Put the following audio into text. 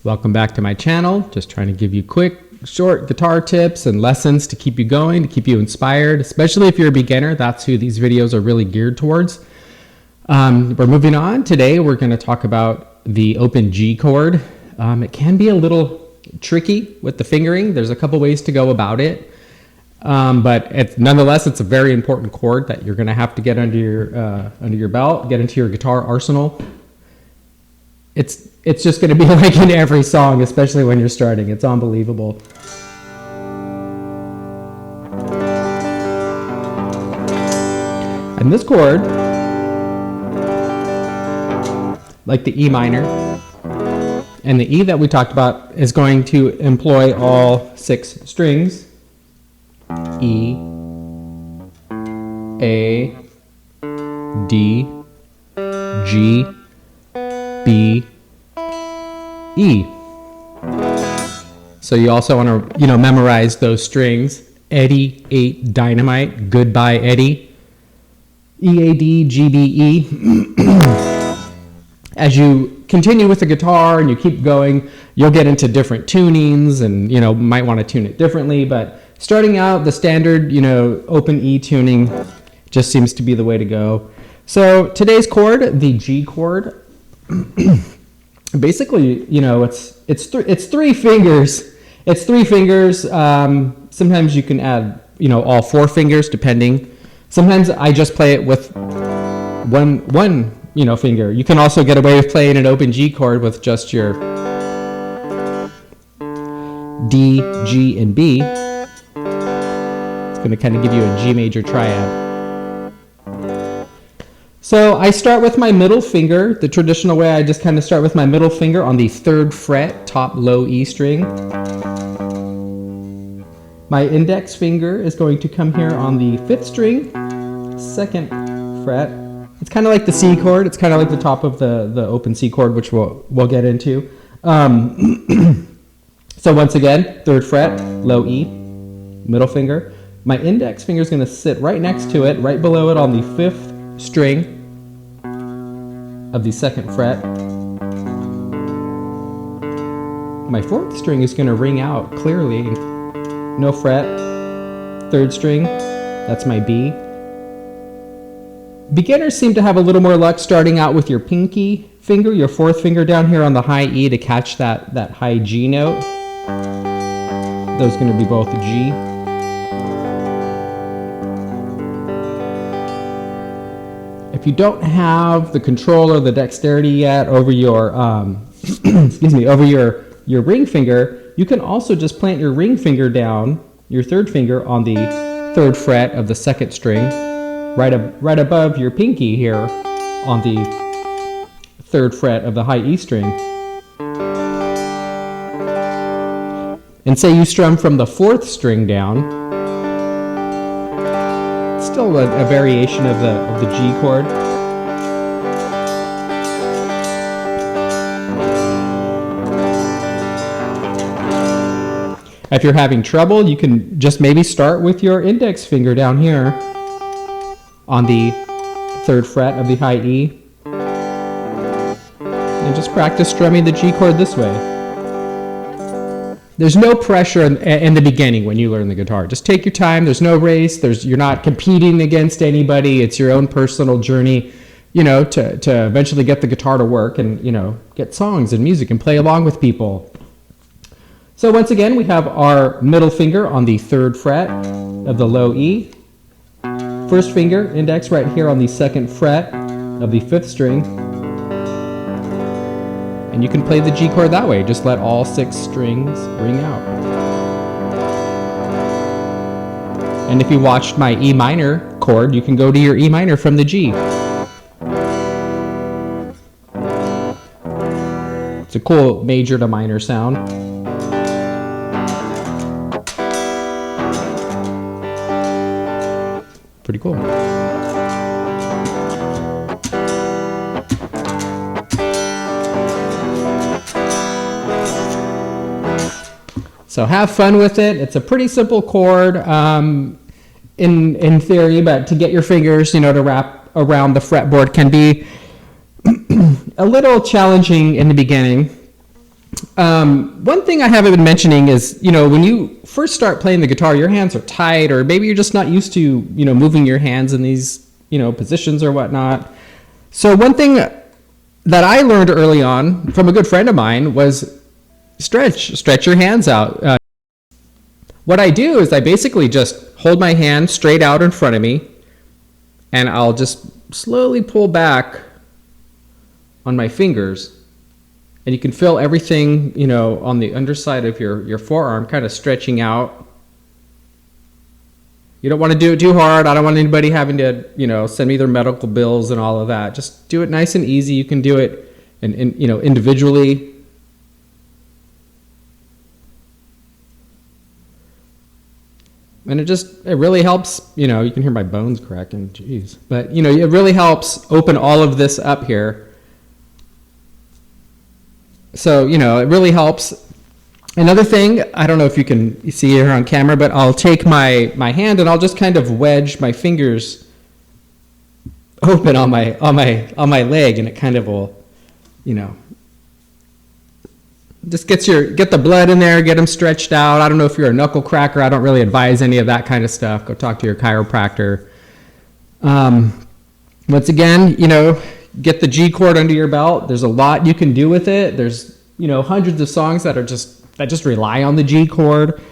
Welcome back to my channel. Just trying to give you quick, short guitar tips and lessons to keep you going, to keep you inspired, especially if you're a beginner. That's who these videos are really geared towards. We're moving on. Today we're going to talk about the open G chord. It can be a little tricky with the fingering. There's a couple ways to go about it. But nonetheless, it's a very important chord that you're going to have to get under your belt, get into your guitar arsenal. It's just going to be like in every song, especially when you're starting. It's unbelievable. And this chord, like the E minor, and the E that we talked about is going to employ all 6 strings. E, A, D, G, B, E. So you also want to, memorize those strings. Eddie ate dynamite. Goodbye, Eddie. E, A, D, G, B, E. As you continue with the guitar and you keep going, you'll get into different tunings and, might want to tune it differently. But starting out, the standard, open E tuning just seems to be the way to go. So today's chord, the G chord, basically, it's 3 fingers. It's 3 fingers. Sometimes you can add, all 4 fingers, depending. Sometimes I just play it with one finger. You can also get away with playing an open G chord with just your D, G, and B. It's going to kind of give you a G major triad. So I start with my middle finger. The traditional way, I just kind of start with my middle finger on the 3rd fret, top low E string. My index finger is going to come here on the 5th string, 2nd fret. It's kind of like the C chord. It's kind of like the top of the open C chord, which we'll get into. So once again, 3rd fret, low E, middle finger. My index finger is going to sit right next to it, right below it on the 5th string of the 2nd fret. My 4th string is going to ring out clearly, no fret. 3rd string, that's my B. Beginners seem to have a little more luck starting out with your pinky finger, your 4th finger down here on the high E to catch that high G note. Those are going to be both G. If you don't have the control or the dexterity yet over your over your ring finger, you can also just plant your ring finger down, your 3rd finger on the 3rd fret of the 2nd string, right above your pinky here on the 3rd fret of the high E string. And say you strum from the 4th string down. Still a variation of the G chord. If you're having trouble, you can just maybe start with your index finger down here on the 3rd fret of the high E and just practice strumming the G chord this way. There's no pressure in the beginning when you learn the guitar. Just take your time. There's no race. You're not competing against anybody. It's your own personal journey, to eventually get the guitar to work and, get songs and music and play along with people. So once again, we have our middle finger on the 3rd fret of the low E. 1st finger, index, right here on the 2nd fret of the 5th string. And you can play the G chord that way. Just let all 6 strings ring out. And if you watched my E minor chord, you can go to your E minor from the G. It's a cool major to minor sound. Pretty cool. So have fun with it. It's a pretty simple chord in theory, but to get your fingers, to wrap around the fretboard can be a little challenging in the beginning. One thing I haven't been mentioning is, when you first start playing the guitar, your hands are tight, or maybe you're just not used to, moving your hands in these, positions or whatnot. So one thing that I learned early on from a good friend of mine was stretch your hands out. What I do is I basically just hold my hand straight out in front of me, and I'll just slowly pull back on my fingers. And you can feel everything, on the underside of your forearm kind of stretching out. You don't want to do it too hard. I don't want anybody having to, send me their medical bills and all of that. Just do it nice and easy. You can do it, individually. And it really helps, you can hear my bones cracking, jeez. But, it really helps open all of this up here. So, it really helps. Another thing, I don't know if you can see here on camera, but I'll take my hand and I'll just kind of wedge my fingers open on my leg, and it kind of will, just get the blood in there, get them stretched out. I don't know if you're a knuckle cracker. I don't really advise any of that kind of stuff. Go talk to your chiropractor. Once again, get the G chord under your belt. There's a lot you can do with it. There's, hundreds of songs that just rely on the G chord.